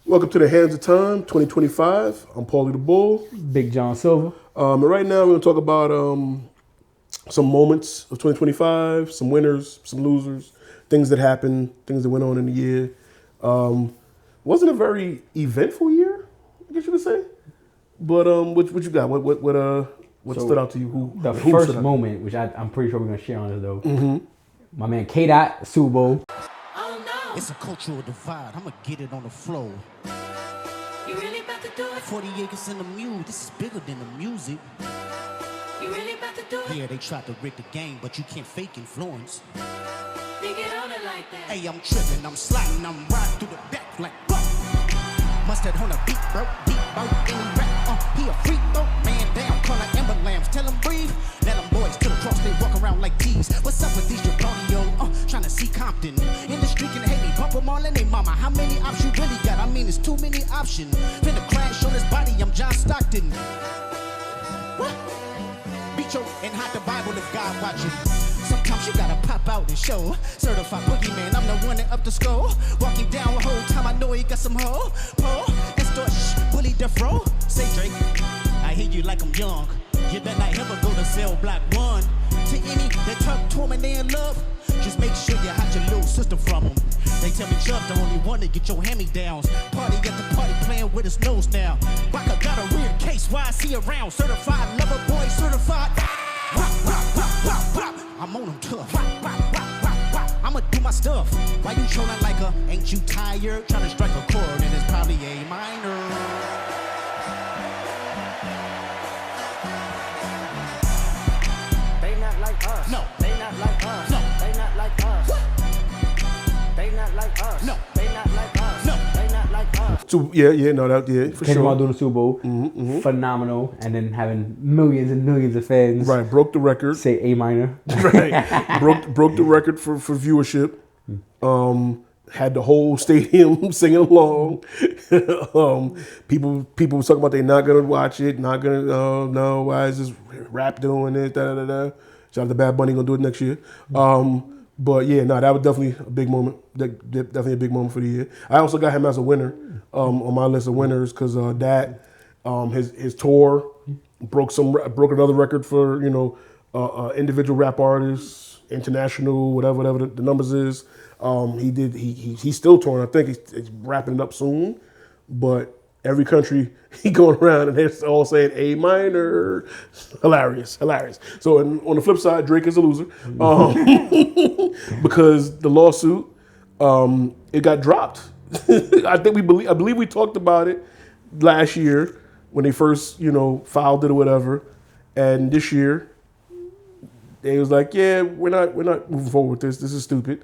Welcome to the Hands of Time 2025. I'm Pauly the Bull. Big John Silva. And right now we're going to talk about some moments of 2025, some winners, some losers, things that happened, things that went on in the year. Wasn't a very eventful year, I guess you could say. But what you got? What stood out to you? The first moment, which I'm pretty sure we're going to share on this though. Mm-hmm. My man K-Dot, Super Bowl. It's a cultural divide. I'ma get it on the floor. You really about to do it? 40 acres in the mule. This is bigger than the music. You really about to do it? Yeah, they tried to rig the game, but you can't fake influence. They get on it like that. Hey, I'm tripping, I'm sliding, I'm riding through the back like fuck. Mustard on a beat, bro. Deep boat in the rap. He a freak, though. Man down, call like Ember Lambs. Tell him breathe. Let them boys to the cross, they walk around like thieves. What's up with these Japonio? Trying to see Compton. In the street can hate me, bump them all in they mama. How many options you really got? I mean, it's too many options. Finna crash on his body, I'm John Stockton. What? Beat your and hide the Bible if God watching. Sometimes you gotta pop out and show. Certified boogeyman, I'm the one that up the skull. Walking down the whole time, I know he got some hoe. Paul, Ekster, bully the fro. Say Drake, I hear you like I'm young. You better not ever go to cell block 1. To any that talk to him and they in love, just make sure you hide your little sister from them. They tell me Chubb the only one to get your hand-me-downs. Party at the party playing with his nose now. Waka got a weird case, why is he around? Certified lover boy, certified. Rock, rock, rock, rock, rock. I'm on him tough. Rock, rock, rock, rock, rock. I'ma do my stuff. Why you trolling like a, ain't you tired? Trying to strike a chord and it's probably A minor. They not like us. No. They not like us. No. They not like us. What? They not like us. No. They not like us. No. They not like us. So, for Came sure. out doing the Super Bowl, phenomenal, and then having millions and millions of fans. Right, broke the record. Say A minor. Right, broke the record for viewership. Had the whole stadium singing along. People were talking about they not gonna watch it, not gonna no. Why is this rap doing it? Da da da da. Shout out to Bad Bunny, gonna do it next year. But yeah, no, that was definitely a big moment. Definitely a big moment for the year. I also got him as a winner on my list of winners because his tour broke another record for individual rap artists, international, whatever the numbers is. He's still touring. I think he's wrapping it up soon, but every country he going around and they're all saying A minor. Hilarious. So on the flip side, Drake is a loser because the lawsuit it got dropped. I believe we talked about it last year when they first filed it or whatever, and this year they was like, yeah, we're not moving forward with this. This is stupid.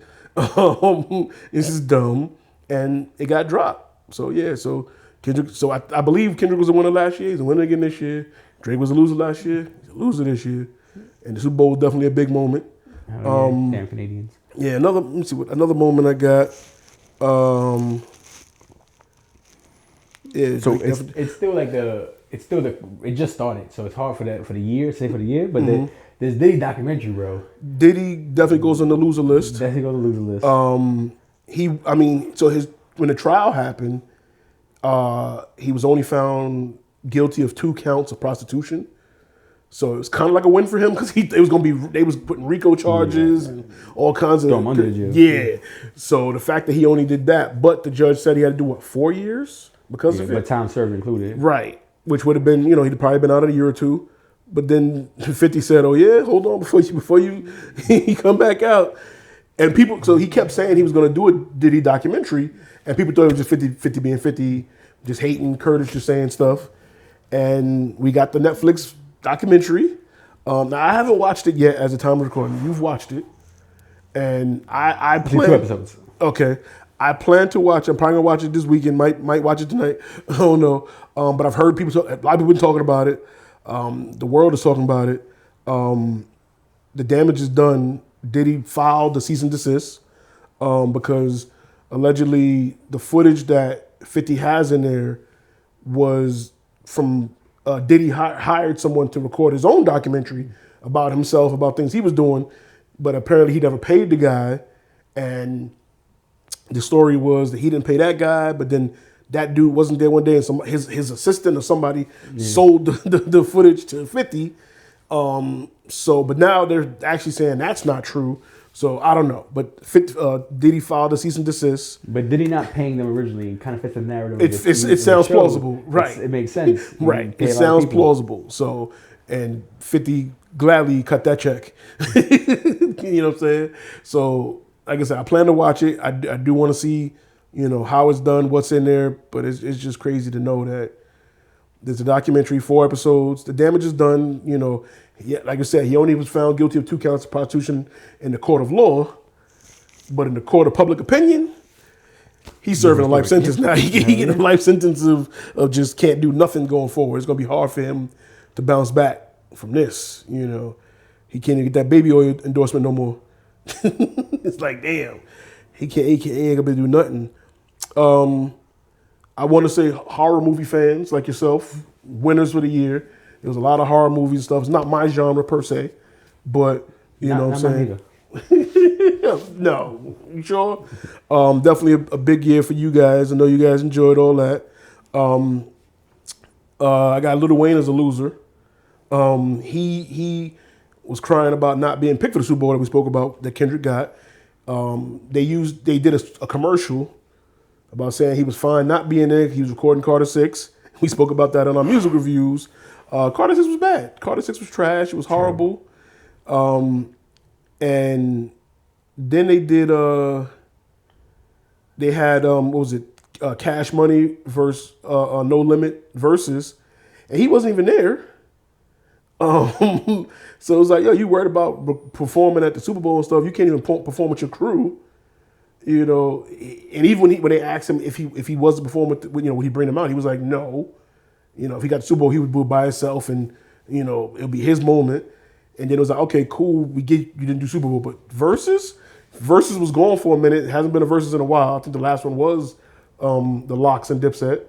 This is dumb, and it got dropped. So yeah, Kendrick. So I believe Kendrick was a winner last year. He's a winner again this year. Drake was a loser last year. He's a loser this year. And the Super Bowl was definitely a big moment. Damn Canadians. Yeah, another moment I got. Yeah, So it's still it just started, so it's hard for the year, but there's Diddy documentary, bro. Diddy definitely goes on the loser list. Definitely goes on the loser list. When the trial happened, he was only found guilty of 2 counts of prostitution. So it was kind of like a win for him because they was putting RICO charges and all kinds of. Throw him under jail. Yeah. So the fact that he only did that, but the judge said he had to do 4 years because of it. But time served included. Right. Which would have been, he'd probably been out of a year or 2. But then 50 said, "Oh yeah, hold on before you come back out." And so he kept saying he was going to do a Diddy documentary, and people thought it was just 50 being 50, just hating Curtis, just saying stuff. And we got the Netflix documentary. Now I haven't watched it yet as the time of recording. You've watched it, and I plan 2 episodes. Okay, I plan to watch. I'm probably gonna watch it this weekend. Might watch it tonight. I don't know. But I've heard a lot of people been talking about it. The world is talking about it. The damage is done. Diddy filed the cease and desist because allegedly the footage that 50 has in there was from Diddy hired someone to record his own documentary about himself, about things he was doing, but apparently he never paid the guy, and the story was that he didn't pay that guy, but then that dude wasn't there one day, and his assistant or somebody sold the footage to 50. But now they're actually saying that's not true. So I don't know. But Diddy filed a cease and desist. But Diddy not paying them originally kind of fits the narrative. It sounds plausible, right? It makes sense, right? It sounds plausible. So, and 50 gladly cut that check. You know what I'm saying? So, like I said, I plan to watch it. I do want to see, how it's done, what's in there. But it's just crazy to know that there's a documentary, 4 episodes. The damage is done. Like I said, he only was found guilty of 2 counts of prostitution in the court of law, but in the court of public opinion, he's serving a life sentence now. He get a life sentence of just can't do nothing going forward. It's gonna be hard for him to bounce back from this. He can't even get that baby oil endorsement no more. It's like, damn, he ain't gonna be able to do nothing. I want to say horror movie fans like yourself, winners for the year. There was a lot of horror movies and stuff. It's not my genre per se, but you know what I'm saying? No, you sure? Definitely a big year for you guys. I know you guys enjoyed all that. I got Lil Wayne as a loser. He was crying about not being picked for the Super Bowl that we spoke about that Kendrick got. They did a commercial about saying he was fine not being there. He was recording Carter 6. We spoke about that on our music reviews. Carter 6 was bad. Carter 6 was trash. It was horrible. And then they did, they had, what was it? Cash Money versus No Limit versus, and he wasn't even there. So it was like, yo, you worried about performing at the Super Bowl and stuff. You can't even perform with your crew. And even when they asked him if he was to perform would he bring them out? He was like, no. If he got the Super Bowl, he would do it by himself, and it'll be his moment. And then it was like, okay, cool, we get you didn't do Super Bowl, but Versus was gone for a minute. It hasn't been a Versus in a while. I think the last one was the Lox and Dipset.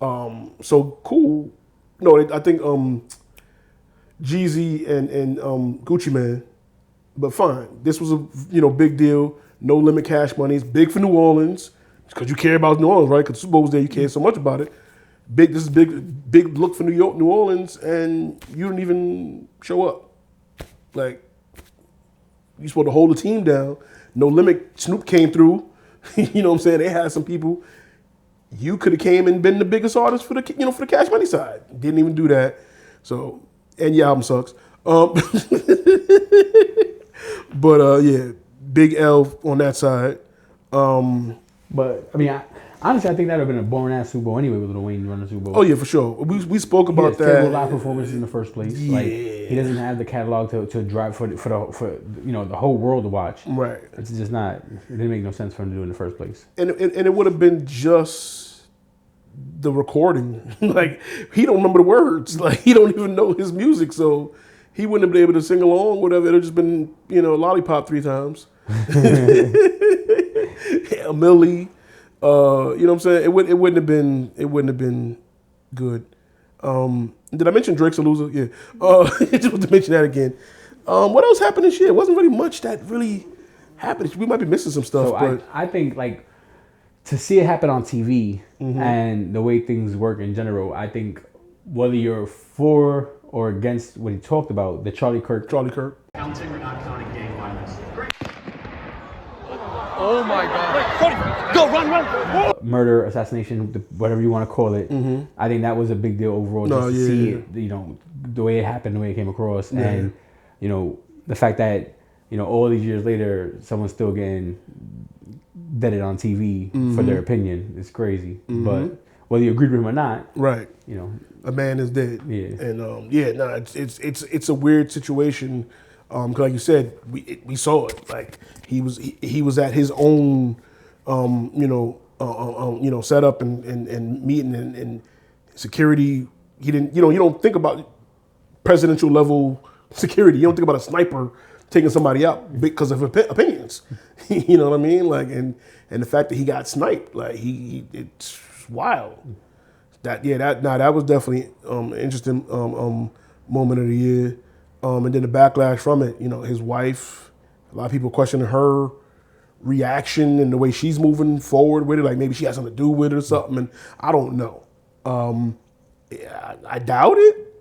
So cool. No, I think Jeezy and Gucci Mane, but fine. This was a big deal. No Limit Cash Money. It's big for New Orleans because you care about New Orleans, right? Because Super Bowl was there, you care so much about it. This is big look for New Orleans, and you didn't even show up. Like, you supposed to hold the team down. No Limit, Snoop came through. You know what I'm saying? They had some people. You could have came and been the biggest artist for the for the Cash Money side. Didn't even do that. So, and your album sucks. But yeah, big L on that side. But I mean, honestly, I think that would have been a boring ass Super Bowl anyway with Lil Wayne running the Super Bowl. Oh yeah, for sure. We spoke about that. Terrible live performances in the first place. Yeah. Like, he doesn't have the catalog to drive for the whole world to watch. Right. It's just not. It didn't make no sense for him to do in the first place. And it would have been just the recording. Like, he don't remember the words. Like, he don't even know his music, so he wouldn't have been able to sing along. Whatever. It'd have just been Lollipop 3 times. A Millie. You know what I'm saying? It wouldn't have been good. Did I mention Drake's a loser? Yeah. Just want to mention that again. What else happened this year? It wasn't really much that really happened. We might be missing some stuff. So but I think, like, to see it happen on TV and the way things work in general, I think whether you're for or against what he talked about, the Charlie Kirk. Counting or not counting gang violence. Oh my God. Go, run. Murder, assassination, whatever you want to call it. I think that was a big deal overall. Just to see it, the way it happened, the way it came across. Yeah. And, the fact that, all these years later, someone's still getting vetted on TV for their opinion is crazy. But whether you agree with him or not, right? A man is dead. Yeah, and it's a weird situation. Cause like you said, we saw it. Like, he was at his own, setup and meeting and security. He didn't. You don't think about presidential level security. You don't think about a sniper taking somebody out because of opinions. You know what I mean? Like, and the fact that he got sniped, like it's wild. That was definitely an interesting moment of the year. And then the backlash from it, you know, his wife, a lot of people questioning her reaction and the way she's moving forward with it, like maybe she has something to do with it or something, and I don't know. I doubt it.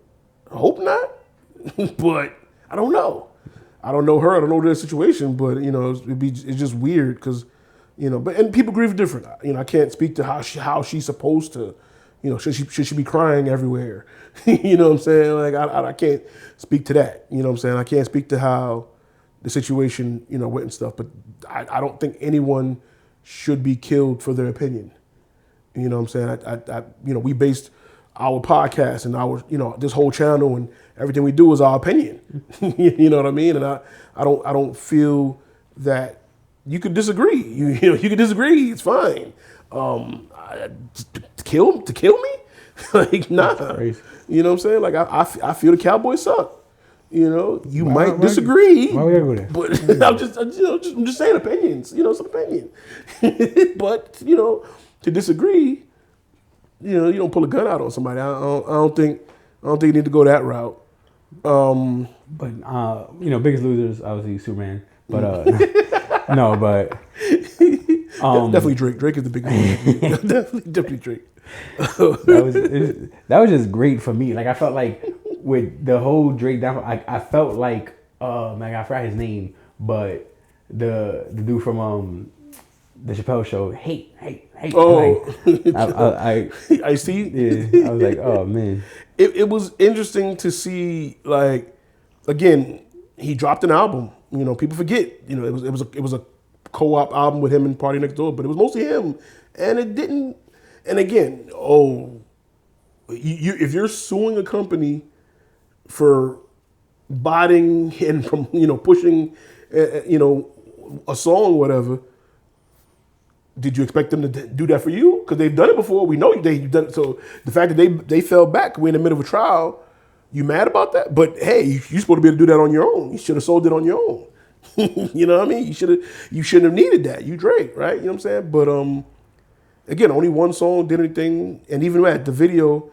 I hope not. But I don't know. I don't know her. I don't know their situation, but you know, it's just weird because, you know, and people grieve different. You know, I can't speak to how she's supposed to. You know, should she be crying everywhere? You know what I'm saying? Like I can't speak to that. You know what I'm saying? I can't speak to how the situation, you know, went and stuff. But I don't think anyone should be killed for their opinion. You know what I'm saying? You know, we based our podcast and our, you know, this whole channel and everything we do is our opinion. You know what I mean? And I don't feel that you could disagree. You know, you could disagree. It's fine. To kill me? Like, nah. You know what I'm saying? Like I feel the Cowboys suck. You know, you might disagree. Why we gotta go there? But I'm just saying opinions. You know, it's an opinion. But you know, to disagree, you know, you don't pull a gun out on somebody. I don't think you need to go that route. But you know, biggest losers obviously Superman. But no, but definitely Drake. Drake is the big one. definitely Drake. that was just great for me. Like I felt like with the whole Drake down, I felt like man, I forgot his name, but the dude from the Chappelle Show, hate. Oh, like, I see. Yeah, I was like, oh man. It was interesting to see. Like, again, he dropped an album. You know, people forget. You know, it was a co-op album with him and Party Next Door, but it was mostly him, and it didn't. And again, if you're suing a company for botting and from, you know, pushing, you know, a song or whatever, did you expect them to do that for you? Because they've done it before. We know they've done it. So the fact that they fell back, we're in the middle of a trial, you mad about that? But hey, you're supposed to be able to do that on your own. You should have sold it on your own. You know what I mean? You shouldn't have needed that. You Drake, right? You know what I'm saying? But again, only one song did anything, and even at the video,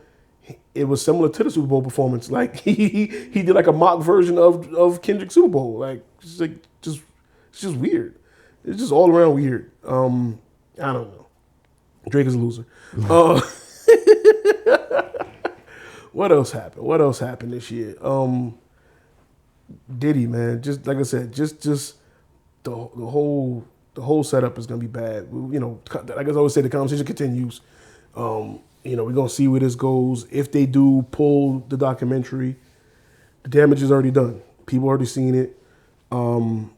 it was similar to the Super Bowl performance. Like he did like a mock version of Kendrick's Super Bowl. Like it's just weird. It's just all around weird. I don't know. Drake is a loser. What else happened this year? Diddy, man. Just like I said, just the whole setup is gonna be bad. You know, like I always say, the conversation continues. You know, we're gonna see where this goes. If they do pull the documentary, the damage is already done. People already seen it, and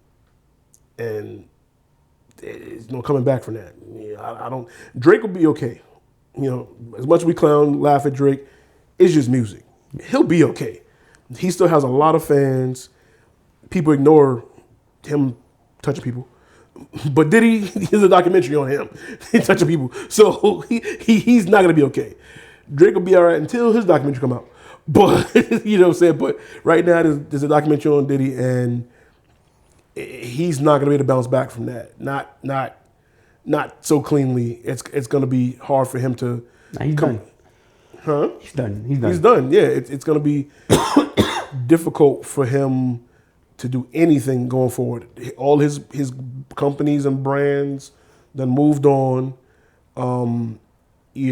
there's no coming back from that. I don't. Drake will be okay. You know, as much as we clown, laugh at Drake, it's just music. He'll be okay. He still has a lot of fans. People ignore him touching people. But Diddy, there's a documentary on him touching people. So he's not going to be okay. Drake will be all right until his documentary come out. But, you know what I'm saying? But right now there's a documentary on Diddy, and he's not going to be able to bounce back from that. Not so cleanly. It's going to be hard for him to... Nah, he's done. Huh? He's done. He's done, yeah. It's going to be difficult for him to do anything going forward. All his companies and brands then moved on. You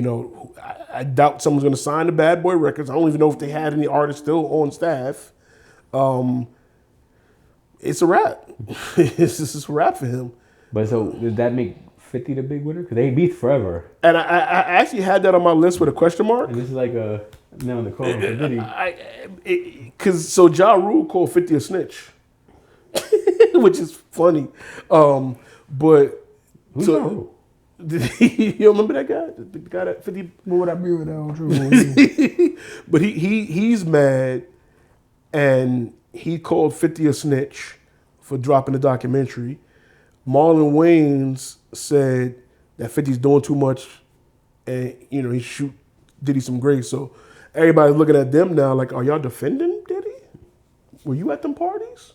know, I doubt someone's going to sign the Bad Boy Records. I don't even know if they had any artists still on staff. It's a wrap. It's just a wrap for him. But so does that make 50 the big winner? Because they beat forever. And I actually had that on my list with a question mark. And this is like a nail in the coffin for Diddy. Because Ja Rule called 50 a snitch, which is funny. But Who's so, Ja Rule? You remember that guy? The guy that 50. What would I be without Drew? But he's mad, and he called 50 a snitch for dropping the documentary. Marlon Wayans said that 50's doing too much, and you know he shoot Diddy some grace. So everybody's looking at them now like, are y'all defending Diddy? were you at them parties?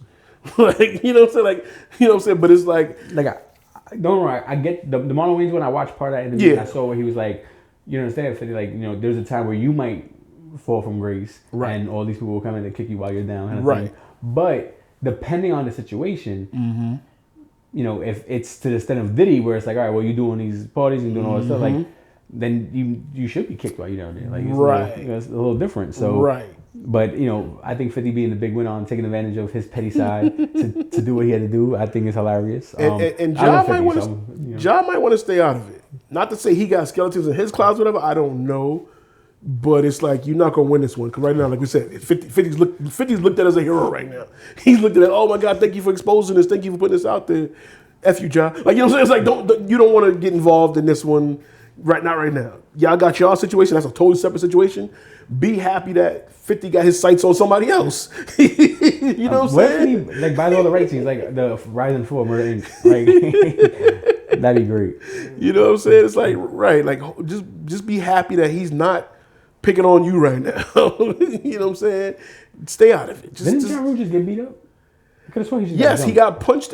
Like, you know what I'm saying? Like, you know what I'm saying? But it's like don't worry, I get the Marlon Wayans when I watched part of that interview, and I Yeah. saw where he was like, you understand, 50, like, you know, there's a time where you might fall from grace, Right. and all these people will come in and kick you while you're down, kind of Right. thing. But depending on the situation, you know, if it's to the extent of Diddy, where it's like, all right, well, you're doing these parties and doing all this stuff, like, then you should be kicked while you're down there. Like, it's Right. it's a little different. So, Right. But, you know, I think 50 being the big winner on taking advantage of his petty side to do what he had to do, I think is hilarious. And I Ja love might 50, want so, to you know. Ja might want to stay out of it. Not to say he got skeletons in his closet, whatever. I don't know, but it's like you're not gonna win this one because right now, like we said, 50's looked at as a hero right now. He's looked at it. Oh my God, thank you for exposing this. Thank you for putting this out there. F you, Ja. Like, you know what I'm saying? It's like you don't want to get involved in this one. Not right now. Y'all got y'all situation. That's a totally separate situation. Be happy that 50 got his sights on somebody else. You know what I'm What if saying? he, like, buys all the rights? He's like the Rising Four, Murder Inc. Like, that'd be great. You know what I'm saying? It's like, right, like just be happy that he's not picking on you right now. You know what I'm saying? Stay out of it. Didn't Ja Rule just get beat up? I could have sworn he just Yes, he jumped. got punched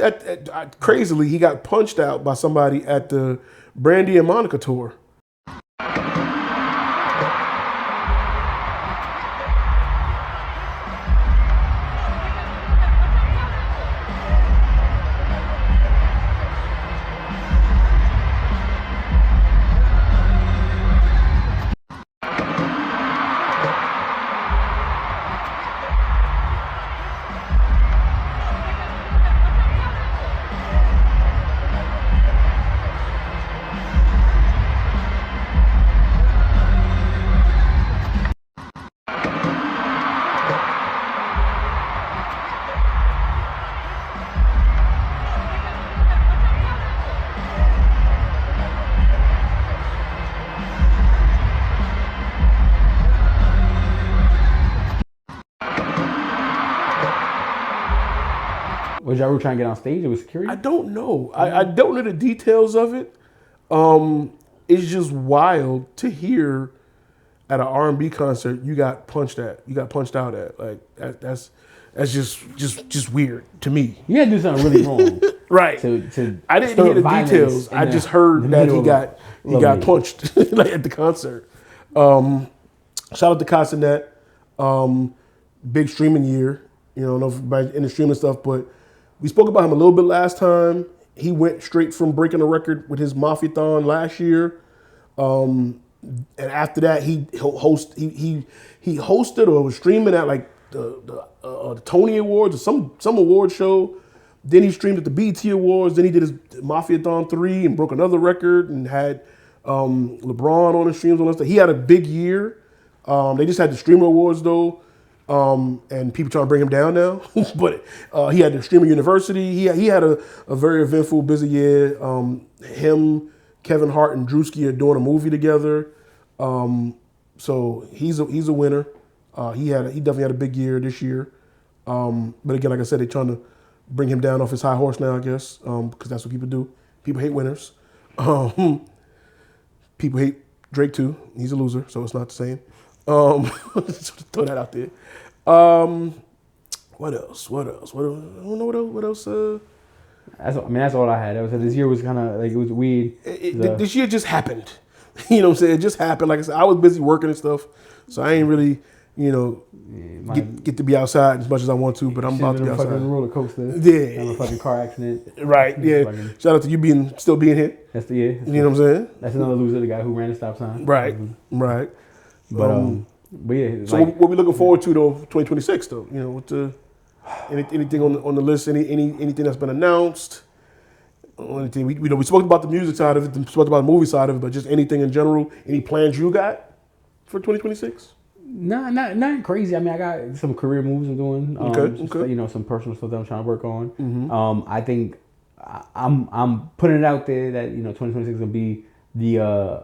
crazily. He got punched out by somebody at the Brandy and Monica tour. Was Ja Rule trying to get on stage? It was security? I don't know. I don't know the details of it. It's just wild to hear at an R&B concert you got punched out at. Like that's just weird to me. You had to do something really wrong. Right. To I didn't stir hear the violence details. in I the- just heard the that middle he got Lovely. punched like at the concert. Shout out to Casanet. Big streaming year. You know, I don't know if everybody in the streaming stuff, but we spoke about him a little bit last time. He went straight from breaking a record with his Mafia-thon last year. And after that, he hosted or was streaming at like the Tony Awards or some award show. Then he streamed at the BET Awards. Then he did his Mafia-thon 3 and broke another record and had LeBron on the streams on that. He had a big year. They just had the Streamer Awards though, and people trying to bring him down now. But he had the Streamer University. He had a very eventful, busy year. Him, Kevin Hart, and Drewski are doing a movie together. So he's a winner. He definitely had a big year this year. But again, like I said, they're trying to bring him down off his high horse now, I guess, because that's what people do. People hate winners. People hate Drake too. He's a loser, so it's not the same. Just throw that out there. What else? I don't know what else. That's all I had. This year was kind of like, it was weird. This year just happened. You know what I'm saying? It just happened. Like I said, I was busy working and stuff, so I ain't really, get to be outside as much as I want to. But I'm about to be outside. Fucking roller coaster. Yeah. Have a fucking car accident. Right. Yeah. Shout out to you still being here. That's the year. You know what I'm saying? That's another loser, the guy who ran the stop sign. Right. Right. But yeah. So what we looking forward to though, 2026 though? You know, with anything on the list? Anything that's been announced? Anything we spoke about the music side of it, we spoke about the movie side of it, but just anything in general. Any plans you got for 2026? Nah, not crazy. I mean, I got some career moves I'm doing. Okay. Some personal stuff that I'm trying to work on. I think I'm putting it out there that 2026 is gonna be the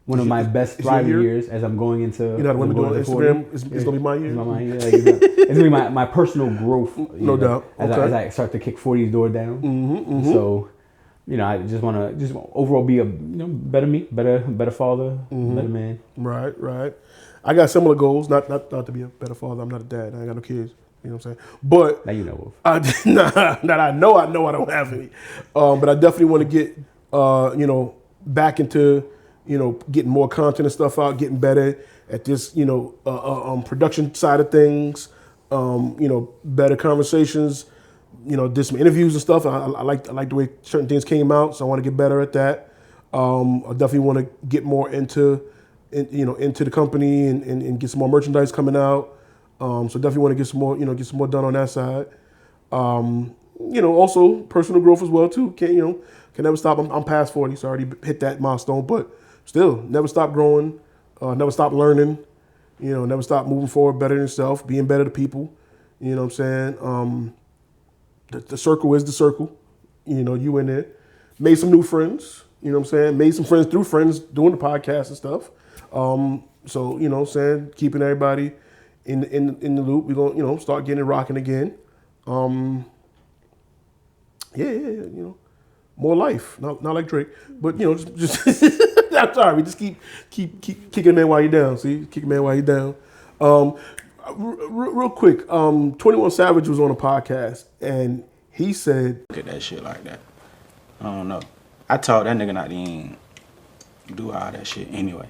one of my best thriving years as I'm going into. You know how the women do on Instagram? It's gonna be my year. It's gonna be my personal growth. No doubt. As I start to kick 40's door down. So, I just want to overall be a better me, better father, better man. Right. I got similar goals. Not to be a better father. I'm not a dad. I ain't got no kids. You know what I'm saying? But That you know that I know I don't have any. But I definitely want to get back into getting more content and stuff out, getting better at this production side of things. Better conversations. Did some interviews and stuff. I like the way certain things came out, so I want to get better at that. I definitely want to get more into the company and get some more merchandise coming out. So definitely want to get some more done on that side. Also personal growth as well too. Can never stop. I'm past 40, so I already hit that milestone, but still never stop growing, never stop learning. Never stop moving forward, better than yourself, being better to people. You know what I'm saying? The circle is the circle. You in there. Made some new friends. You know what I'm saying? Made some friends through friends doing the podcast and stuff. So, you know what I'm saying? Keeping everybody in the loop. We're going to, start getting it rocking again. More life. Not like Drake. But, just I'm sorry. We just keep kicking a man while you're down. See? Kick a man while you're down. Real quick, 21 Savage was on a podcast, and he said... Look at that shit like that. I don't know. I told that nigga not to even do all that shit anyway.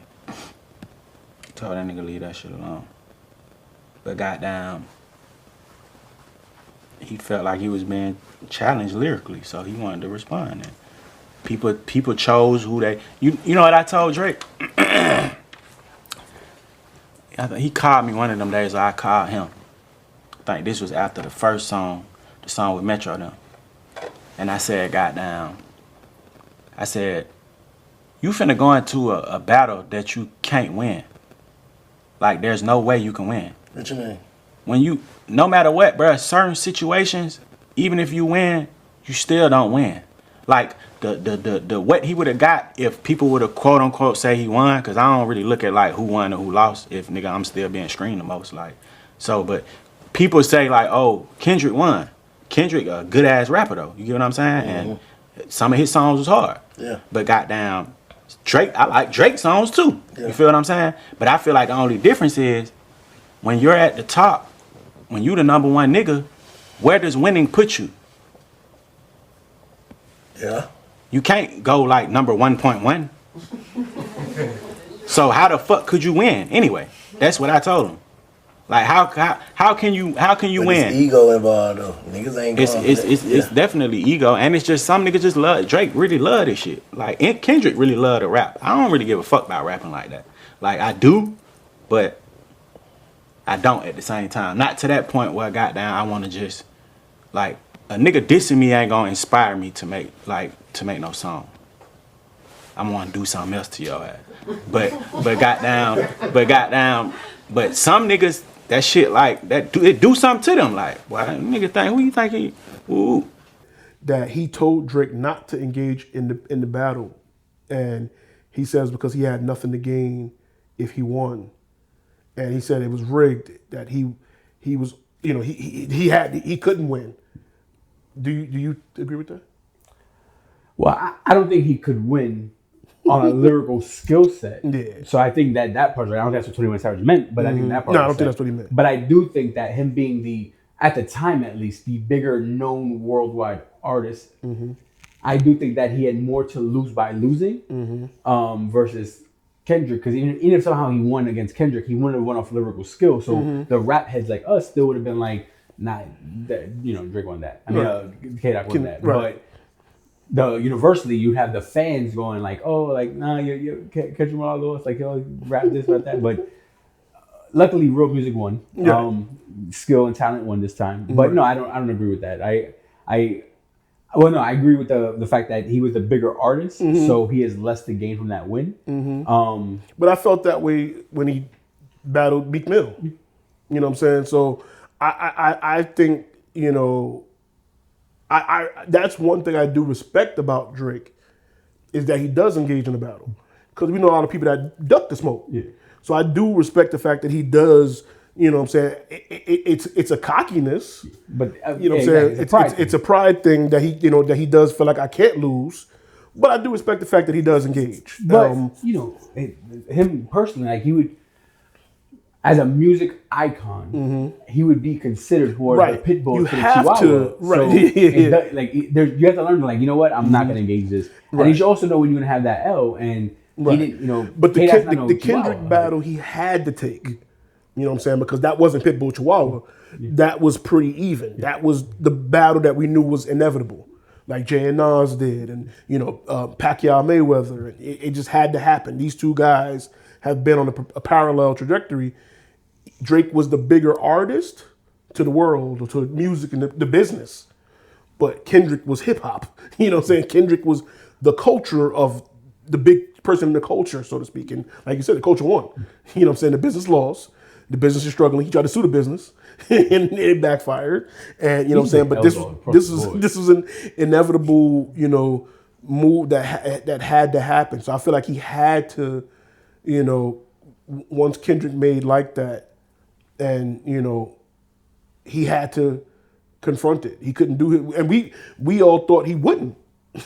Told that nigga leave that shit alone. But goddamn, he felt like he was being challenged lyrically, so he wanted to respond. And people chose who they... You know what I told Drake? He called me one of them days, or I called him. I think this was after the first song, the song with Metro them. And I said, goddamn, you finna go into a battle that you can't win. Like, there's no way you can win. What you mean? When no matter what, bruh, certain situations, even if you win, you still don't win. Like, the what he would have got if people would have quote unquote say he won, because I don't really look at like who won or who lost if nigga I'm still being screened the most. Like, so, but people say like, oh, Kendrick won. Kendrick a good ass rapper though. You get what I'm saying? Mm-hmm. And some of his songs was hard. Yeah. But goddamn, Drake, I like Drake songs too. Yeah. You feel what I'm saying? But I feel like the only difference is when you're at the top, when you the number one nigga, where does winning put you? Yeah. You can't go like number 1.1. So how the fuck could you win anyway? That's what I told him. Like how can you win? It's ego involved though. Niggas ain't going. It's definitely ego, and it's just some niggas just love Drake. Really love this shit. Like Kendrick really love to rap. I don't really give a fuck about rapping like that. Like I do, but I don't at the same time. Not to that point where I got down. I want to just like a nigga dissing me ain't gonna inspire me to make no song. I'm gonna do something else to your ass. But some niggas, that shit like that it do something to them. Like, why nigga think who you think he? Ooh. That he told Drake not to engage in the battle, and he says because he had nothing to gain if he won, and he said it was rigged. That he was he couldn't win. Do you agree with that? Well, I don't think he could win on a lyrical skill set. Yeah. So I think that part, I don't think that's what 21 Savage meant, but I think that part. No, I don't think that's what he meant. But I do think that him being at the time at least, the bigger known worldwide artist, I do think that he had more to lose by losing versus Kendrick. Because even if somehow he won against Kendrick, he wouldn't have won off lyrical skill. So the rap heads like us still would have been like, nah, Drake won that. I mean, K-Dot won that. Right. But universally, you have the fans going like, oh, like, nah, you catch them all lost. Like, yo, rap this, rap that. But luckily, real music won. Yeah. Skill and talent won this time. But no, I don't agree with that. I agree with the fact that he was the bigger artist, so he has less to gain from that win. But I felt that way when he battled Meek Mill. You know what I'm saying? So I think, I that's one thing I do respect about Drake is that he does engage in a battle. Because we know a lot of people that duck the smoke. Yeah. So I do respect the fact that he does, you know what I'm saying? It's a cockiness. But you know what I'm saying? It's a pride thing that he does feel like I can't lose. But I do respect the fact that he does engage. But him personally, like he would as a music icon, he would be considered more of a pit bull You to the have Chihuahua. to, right? So you have to learn, like, you know what, I'm not gonna engage this. And you should also know when you're gonna have that L, and he didn't, you know. But the Kendrick Chihuahua, battle he had to take. You know what I'm saying? Because that wasn't Pitbull Chihuahua. That was pretty even. That was the battle that we knew was inevitable, like Jay and Nas did, and Pacquiao Mayweather. It just had to happen. These two guys have been on a parallel trajectory. Drake was the bigger artist to the world, or to music and the business, but Kendrick was hip hop. You know what I'm saying? Kendrick was the culture of the big person in the culture, so to speak. And like you said, the culture won. You know what I'm saying? The business lost. The business is struggling. He tried to sue the business, and it backfired. And you know what I'm saying? But this was an inevitable, move that had to happen. So I feel like he had to, once Kendrick made like that, and he had to confront it. He couldn't do it, and we all thought he wouldn't.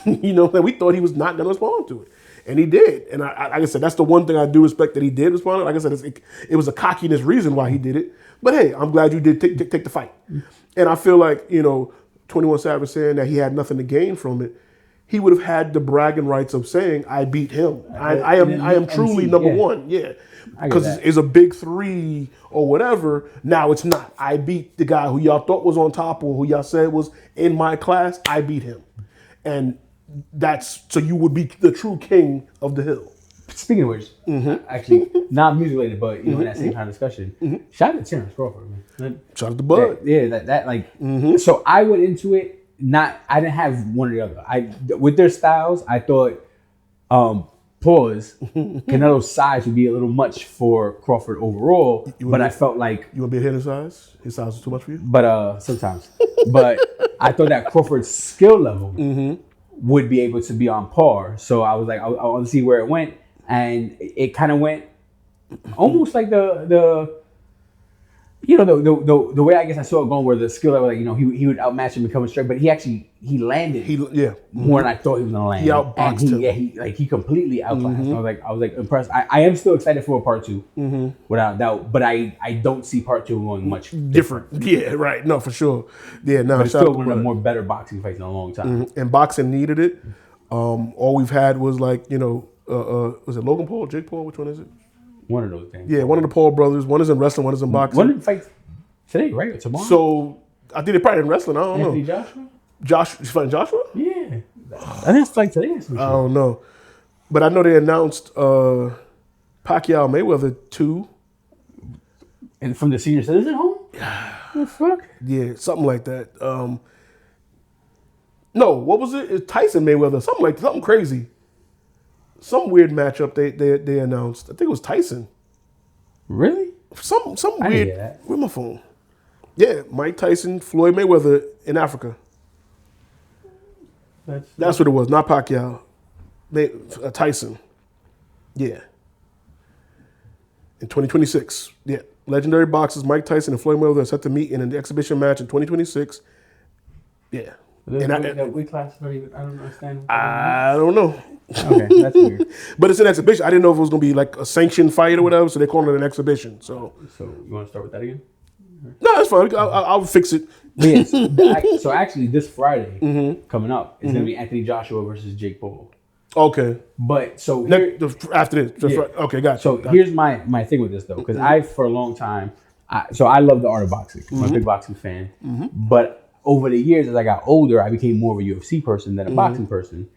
We thought he was not going to respond to it. And he did. And like I said, that's the one thing I do respect, that he did respond. Like I said, it was a cockiness reason why he did it. But hey, I'm glad you did take the fight. And I feel like, 21 Savage saying that he had nothing to gain from it, he would have had the bragging rights of saying, I beat him. I am truly number one. Yeah. Because it's a big three or whatever. Now it's not. I beat the guy who y'all thought was on top, or who y'all said was in my class. I beat him. And so you would be the true king of the hill. Speaking of which, actually, not music related, but in that same kind of discussion, shout out to Terrence Crawford, man. Shout out to Bud. So I went into it I didn't have one or the other. With their styles, I thought, Canelo's size would be a little much for Crawford overall, but I felt like... You want to be a his size? His size is too much for you? But sometimes. But I thought that Crawford's skill level would be able to be on par. So I was like, I want to see where it went. And it kind of went almost like the way I guess I saw it going, where the skill level, he would outmatch him and come straight, but he landed more than I thought he was gonna land. He outboxed him. He completely outclassed. I was like impressed. I am still excited for a part two, without a doubt, but I don't see part two going much different. Yeah, right. No, for sure. Yeah, no. But it's still one of the more better boxing fights in a long time. And boxing needed it. All we've had was was it Logan Paul, Jake Paul? Which one is it? One of those things. Yeah, one of the Paul brothers. One is in wrestling, one is in boxing. One of them fights today, right? Or tomorrow? So, I think they're probably in wrestling. I don't Anthony know. Joshua? He's fighting Joshua? Yeah. I think it's like today. I don't know. But I know they announced Pacquiao Mayweather 2. And from the senior citizen home? What the fuck? Yeah, something like that. No, what was it? It's Tyson Mayweather. Something crazy. Some weird matchup they announced. I think it was Tyson. Really? Some I weird. didn't hear that. Where's my phone? Yeah, Mike Tyson, Floyd Mayweather in Africa. That's what it was. Not Pacquiao. Tyson. Yeah. In 2026. Yeah. Legendary boxers Mike Tyson and Floyd Mayweather are set to meet in an exhibition match in 2026. Yeah. That weight class, I don't understand. I don't know. Okay, that's weird. But it's an exhibition. I didn't know if it was going to be like a sanctioned fight or whatever, so they're calling it an exhibition. So you want to start with that again? No, that's fine. I'll fix it. Yes. So actually, this Friday coming up is going to be Anthony Joshua versus Jake Paul. Okay. But so after this, okay, gotcha. So here's my thing with this though, because I for a long time, I love the art of boxing. I'm a big boxing fan, but over the years as I got older, I became more of a UFC person than a boxing person.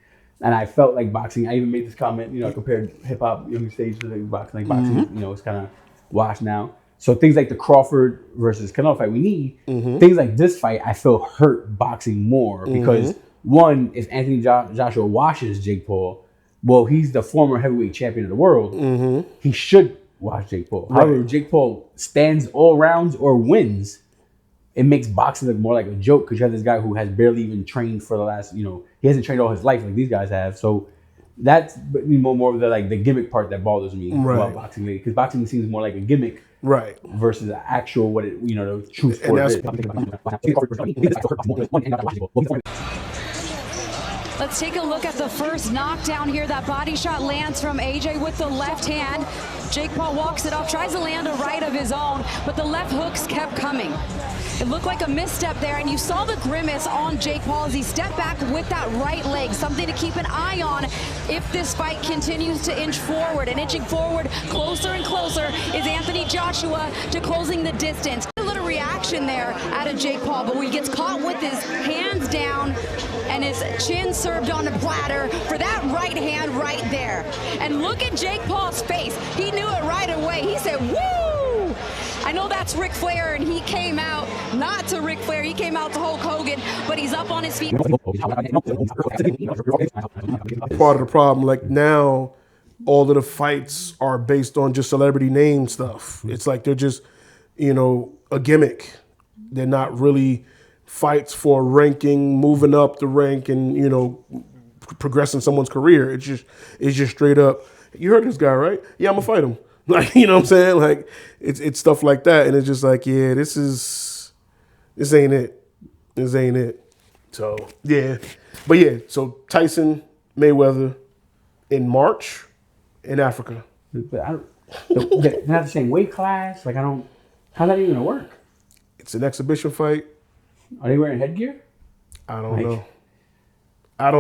And I felt like boxing, I even made this comment, I compared hip hop younger stage to boxing. Like boxing, it's kind of washed now. So things like the Crawford versus Canelo fight we need, things like this fight I feel hurt boxing more because one, if Anthony Joshua washes Jake Paul, well, he's the former heavyweight champion of the world. He should wash Jake Paul. Right. However, if Jake Paul stands all rounds or wins, it makes boxing look more like a joke because you have this guy who has barely even trained for the last, he hasn't trained all his life like these guys have. So that's more of the gimmick part that bothers me about boxing, because boxing seems more like a gimmick, right? Versus the actual the true sport is. Let's take a look at the first knockdown here. That body shot lands from AJ with the left hand. Jake Paul walks it off, tries to land a right of his own, but the left hooks kept coming. It looked like a misstep there, and you saw the grimace on Jake Paul as he stepped back with that right leg, something to keep an eye on if this fight continues to inch forward. And inching forward closer and closer is Anthony Joshua to closing the distance. A little reaction there out of Jake Paul, but when he gets caught with his hands down and his chin served on a platter for that right hand right there. And look at Jake Paul's face. He knew it right away. He said, woo! I know that's Ric Flair, and he came out not to Ric Flair, he came out to Hulk Hogan, but he's up on his feet. Part of the problem, like now, all of the fights are based on just celebrity name stuff. It's like they're just, a gimmick. They're not really fights for ranking, moving up the rank, and progressing someone's career. It's just straight up. You heard this guy, right? Yeah, I'm gonna fight him. Like, you know what I'm saying? Like, it's stuff like that, and it's just like, yeah, this ain't it. This ain't it. So yeah, but yeah. So Tyson Mayweather in March in Africa. But they're not the same weight class. Like how's that even gonna work? It's an exhibition fight. Are they wearing headgear? I don't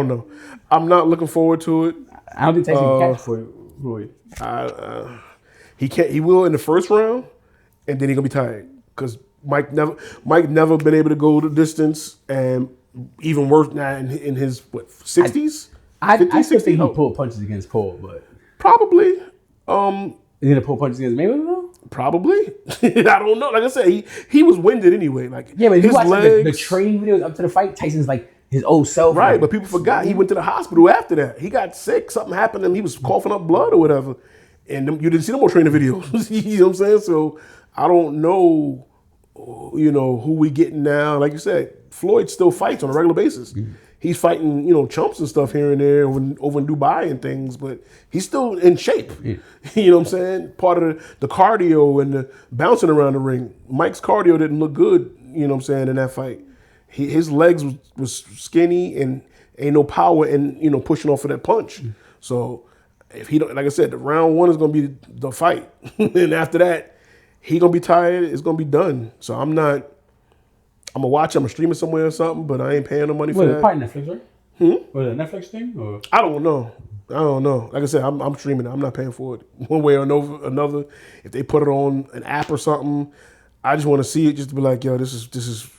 know. I'm not looking forward to it. I don't think Tyson can catch for Roy. He can't. He will in the first round, and then he's gonna be tired because Mike never been able to go the distance, and even worse now in his 60s. I still think he pulled punches against Paul, but probably. Is he gonna pull punches against Mayweather though? Probably. I don't know. Like I said, he was winded anyway. Like yeah, but if you watch the training videos up to the fight, Tyson's like his old self. Right, but people forgot he went to the hospital after that. He got sick. Something happened to him. He was coughing up blood or whatever. And you didn't see no more training videos. You know what I'm saying? So I don't know, who we getting now. Like you said, Floyd still fights on a regular basis. Mm-hmm. He's fighting, chumps and stuff here and there over in Dubai and things, but he's still in shape. Yeah. You know what I'm saying? Part of the cardio and the bouncing around the ring. Mike's cardio didn't look good, you know what I'm saying, in that fight. His legs was skinny and ain't no power in, pushing off of that punch. Mm-hmm. So if he don't, like I said, the round one is gonna be the fight, and after that, he gonna be tired. It's gonna be done. So I'm gonna watch. I'm gonna stream it somewhere or something, but I ain't paying no money for that. It's probably Netflix, right? Was it a Netflix thing? Or? I don't know. Like I said, I'm streaming it. I'm not paying for it one way or another. If they put it on an app or something, I just want to see it just to be like, yo, this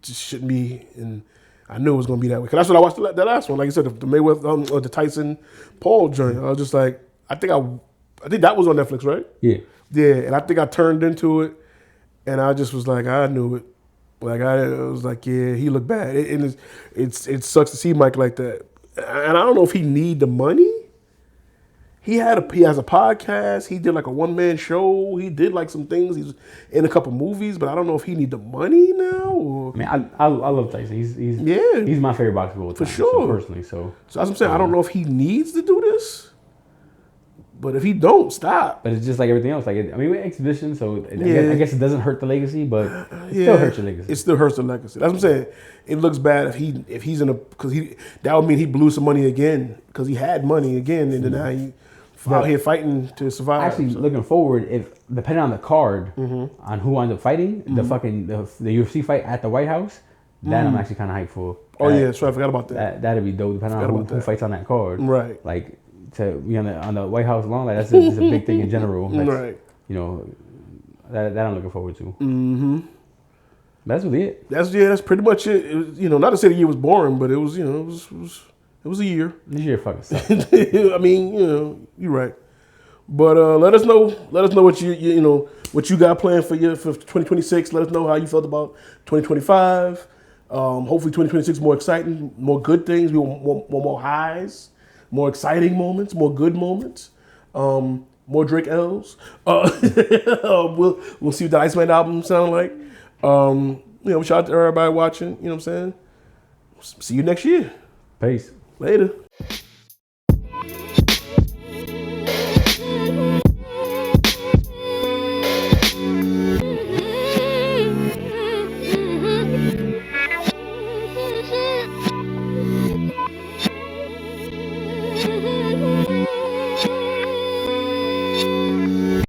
shouldn't be. And I knew it was gonna be that way. Cause that's what I watched the last one. Like I said, the Mayweather or the Tyson Paul joint. I was just like, I think that was on Netflix, right? Yeah. Yeah, and I think I turned into it, and I just was like, I knew it. Like I was like, yeah, he looked bad. It sucks to see Mike like that, and I don't know if he need the money. He has a podcast. He did like a one-man show. He did like some things. He's in a couple movies, but I don't know if he need the money now. Or... I mean, I love Tyson. He's my favorite boxer of all time. For sure. Personally, so that's what I'm saying. I don't know if he needs to do this, but if he don't, stop. But it's just like everything else. Like we're exhibition, so I guess it doesn't hurt the legacy, but it still hurts your legacy. It still hurts the legacy. That's what I'm saying. It looks bad if he's in because that would mean he blew some money again because he had money again, and then now he. Out here fighting to survive. Actually, looking forward, if depending on the card, on who ends up fighting, the UFC fight at the White House, that I'm actually kind of hyped for. Oh yeah, that's right. I forgot about that. That'd be dope. Depending on who fights on that card, right? Like to be on the White House lawn, like that's a big thing in general. Right. That I'm looking forward to. Mm-hmm. That's really it. That's pretty much it. It was, not to say the year was boring, but it was it was a year. This year fucking sucked. I mean, you're right. But let us know what what you got planned for 2026. Let us know how you felt about 2025. Hopefully 2026 more exciting, more good things. We want more highs, more exciting moments, more good moments. More Drake L's. We'll see what the Iceman album sound like. Shout out to everybody watching. You know what I'm saying? See you next year. Peace. Later.